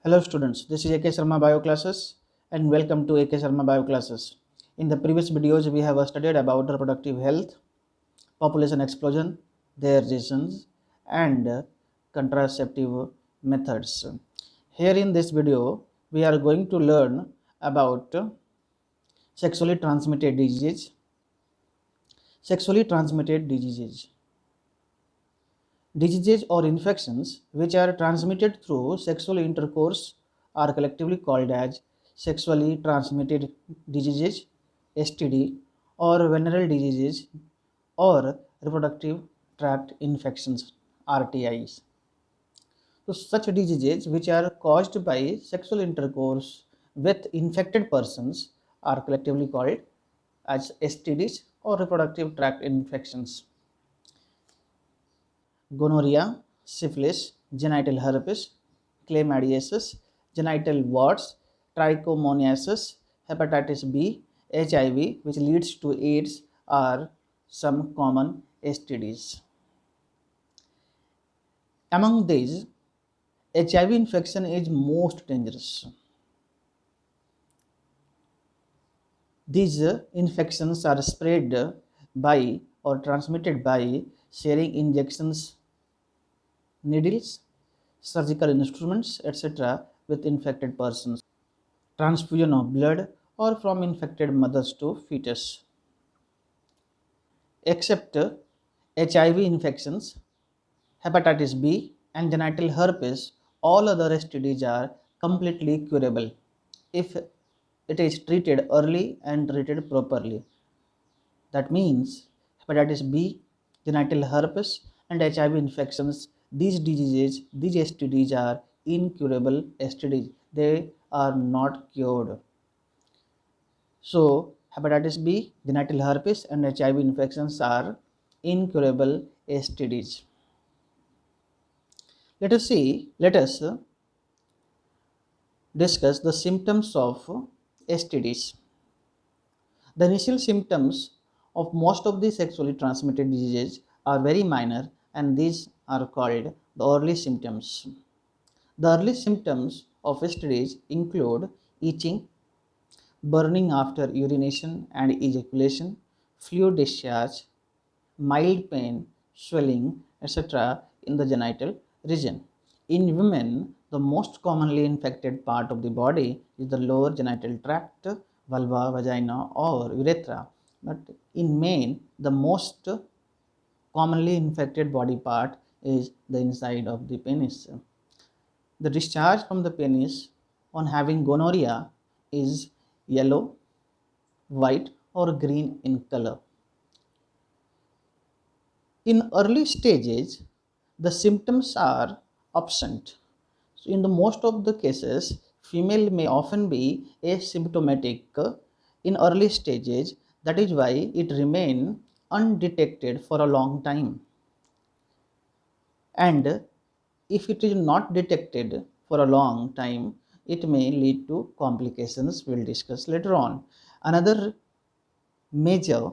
Hello students, this is AK Sharma Bio Classes and welcome to AK Sharma Bio Classes. In the previous videos we have studied about reproductive health, population explosion, their reasons and contraceptive methods. Here in this video we are going to learn about sexually transmitted diseases. Sexually transmitted diseases. Diseases or infections which are transmitted through sexual intercourse are collectively called as sexually transmitted diseases (STD) or venereal diseases or reproductive tract infections (RTIs). So such diseases which are caused by sexual intercourse with infected persons are collectively called as STDs or reproductive tract infections. Gonorrhea, syphilis, genital herpes, chlamydiasis, genital warts, trichomoniasis, hepatitis B, HIV, which leads to AIDS, are some common STDs. Among these, HIV infection is most dangerous. These infections are spread by or transmitted by sharing injections, needles, surgical instruments, etc. with infected persons, transfusion of blood, or from infected mothers to fetus. Except HIV infections, hepatitis B, and genital herpes, all other STDs are completely curable if it is treated early and treated properly. That means hepatitis B, genital herpes, and HIV infections, these diseases, these STDs are incurable STDs. They are not cured. So, hepatitis B, genital herpes, and HIV infections are incurable STDs. Let us discuss the symptoms of STDs. The initial symptoms of most of the sexually transmitted diseases are very minor, and these are called the early symptoms. The early symptoms of STDs include itching, burning after urination and ejaculation, fluid discharge, mild pain, swelling, etc. in the genital region. In women, the most commonly infected part of the body is the lower genital tract, vulva, vagina, or urethra. But in men, the most commonly infected body part is the inside of the penis. The discharge from the penis on having gonorrhea is yellow, white, or green in color. In early stages, the symptoms are absent. So in the most of the cases, female may often be asymptomatic in early stages. That is why it remain undetected for a long time. And if it is not detected for a long time, it may lead to complications we'll discuss later on. Another major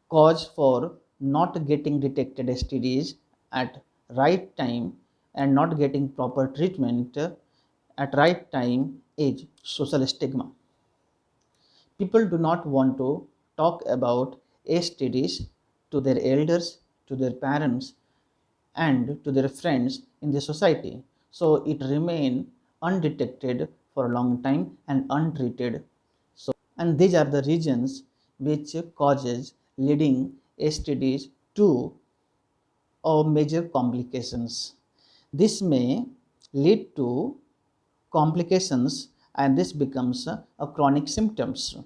cause for not getting detected STDs at right time and not getting proper treatment at right time is social stigma. People do not want to talk about STDs to their elders, to their parents, and to their friends in the society. So it remain undetected for a long time and untreated. And these are the reasons which causes leading STDs to or major complications. This may lead to complications and this becomes a chronic symptoms.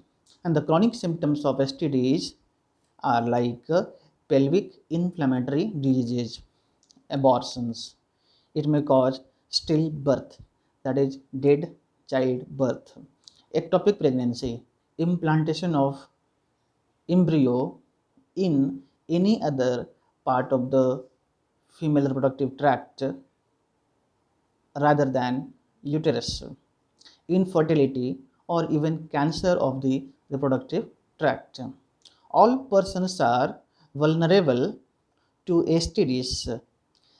And the chronic symptoms of STDs are like pelvic inflammatory diseases, abortions. It may cause stillbirth, that is dead childbirth, ectopic pregnancy, implantation of embryo in any other part of the female reproductive tract rather than uterus, infertility, or even cancer of the reproductive tract. All persons are vulnerable to STDs.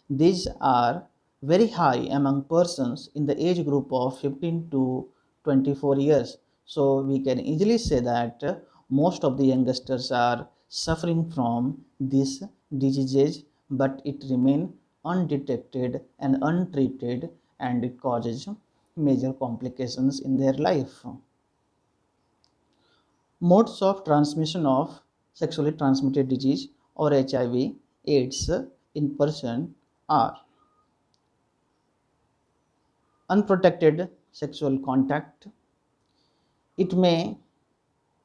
These are very high among persons in the age group of 15 to 24 years. So we can easily say that most of the youngsters are suffering from this disease, but it remains undetected and untreated, and it causes major complications in their life. Modes of transmission of sexually transmitted disease or HIV AIDS in person are unprotected sexual contact. It may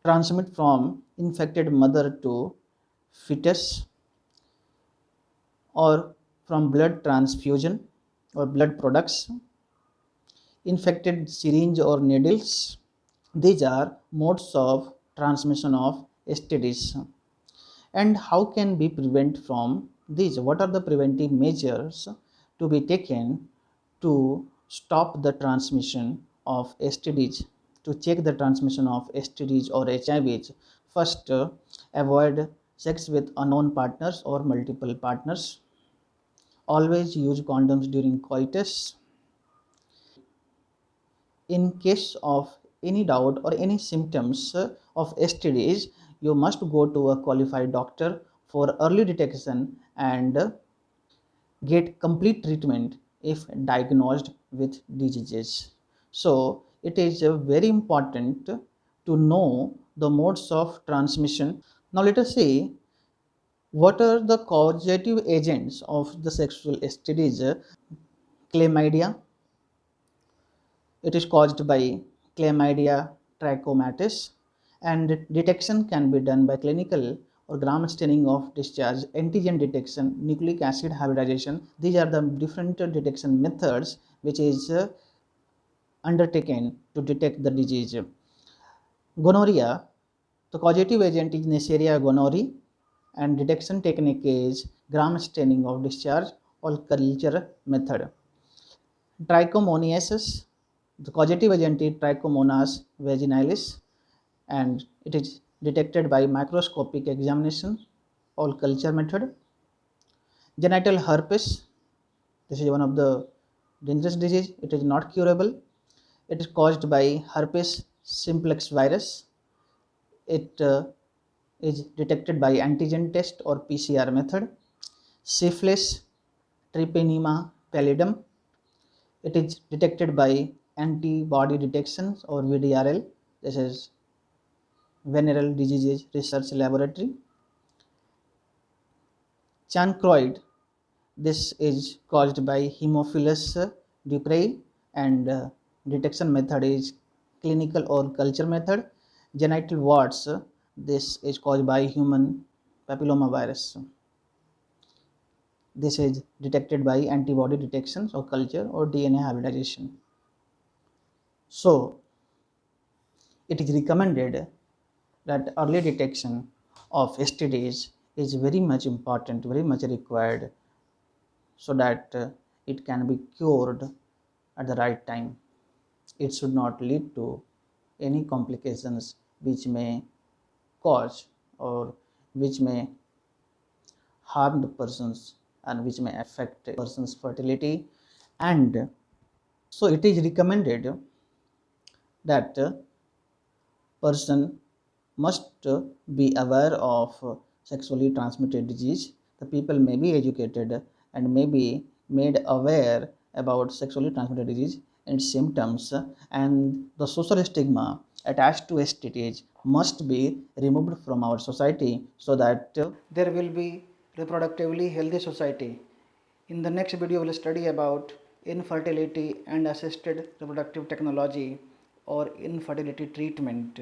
transmit from infected mother to fetus or from blood transfusion or blood products, infected syringe or needles. These are modes of transmission of STDs. And how can we prevent from these? What are the preventive measures to be taken to stop the transmission of STDs, to check the transmission of STDs or HIVs? First, avoid sex with unknown partners or multiple partners. Always use condoms during coitus. In case of any doubt or any symptoms of STDs, you must go to a qualified doctor for early detection and get complete treatment if diagnosed with diseases. So it is very important to know the modes of transmission. Now let us see what are the causative agents of the sexual STDs. Chlamydia. It is caused by Chlamydia trachomatis, and detection can be done by clinical or gram staining of discharge, antigen detection, nucleic acid hybridization. These are the different detection methods which is undertaken to detect the disease. Gonorrhea, the causative agent is Neisseria gonorrhoeae, and detection technique is gram staining of discharge or culture method. Trichomoniasis, the causative agent is Trichomonas vaginalis, and it is detected by microscopic examination or culture method. Genital herpes, this is one of the dangerous disease. It is not curable. It is caused by herpes simplex virus. It is detected by antigen test or PCR method. Syphilis, Treponema pallidum. It is detected by antibody detections or VDRL. This is Venereal Diseases Research Laboratory. Chancroid, this is caused by Haemophilus ducreyi, and detection method is clinical or culture method. Genital warts, this is caused by human papillomavirus. This is detected by antibody detections or culture or DNA hybridization. So it is recommended that early detection of STDs is very much important, very much required, so that it can be cured at the right time. It should not lead to any complications which may cause or which may harm the persons and which may affect a person's fertility. And so it is recommended that person must be aware of sexually transmitted disease. The people may be educated and may be made aware about sexually transmitted disease and symptoms, and the social stigma attached to STDs must be removed from our society, so that there will be reproductively healthy society. In the next video, we will study about infertility and assisted reproductive technology or infertility treatment.